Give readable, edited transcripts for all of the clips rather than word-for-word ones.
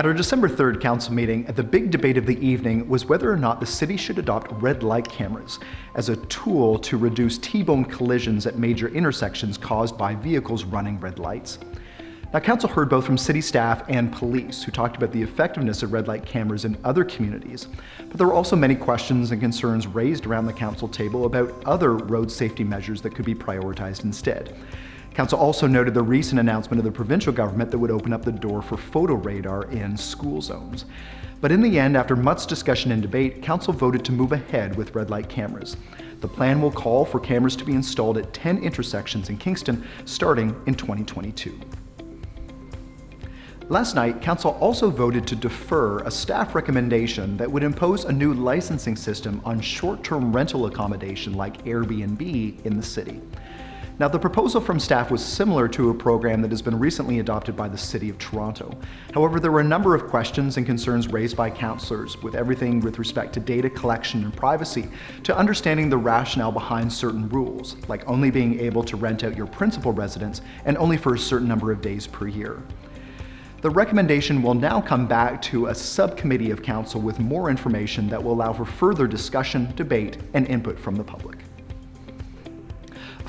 At our December 3rd council meeting, the big debate of the evening was whether or not the city should adopt red light cameras as a tool to reduce T-bone collisions at major intersections caused by vehicles running red lights. Now, council heard both from city staff and police who talked about the effectiveness of red light cameras in other communities, but there were also many questions and concerns raised around the council table about other road safety measures that could be prioritized instead. Council also noted the recent announcement of the provincial government that would open up the door for photo radar in school zones. But in the end, after much discussion and debate, council voted to move ahead with red light cameras. The plan will call for cameras to be installed at 10 intersections in Kingston starting in 2022. Last night, council also voted to defer a staff recommendation that would impose a new licensing system on short-term rental accommodation like Airbnb in the city. Now, the proposal from staff was similar to a program that has been recently adopted by the City of Toronto. However, there were a number of questions and concerns raised by councillors, with everything with respect to data collection and privacy to understanding the rationale behind certain rules, like only being able to rent out your principal residence and only for a certain number of days per year. The recommendation will now come back to a subcommittee of council with more information that will allow for further discussion, debate, and input from the public.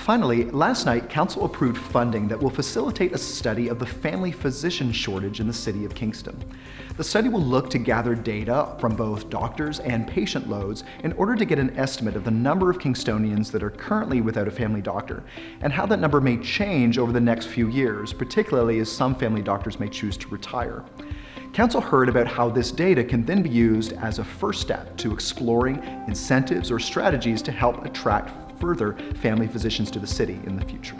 Finally, last night, council approved funding that will facilitate a study of the family physician shortage in the city of Kingston. The study will look to gather data from both doctors and patient loads in order to get an estimate of the number of Kingstonians that are currently without a family doctor and how that number may change over the next few years, particularly as some family doctors may choose to retire. Council heard about how this data can then be used as a first step to exploring incentives or strategies to help attract further family physicians to the city in the future.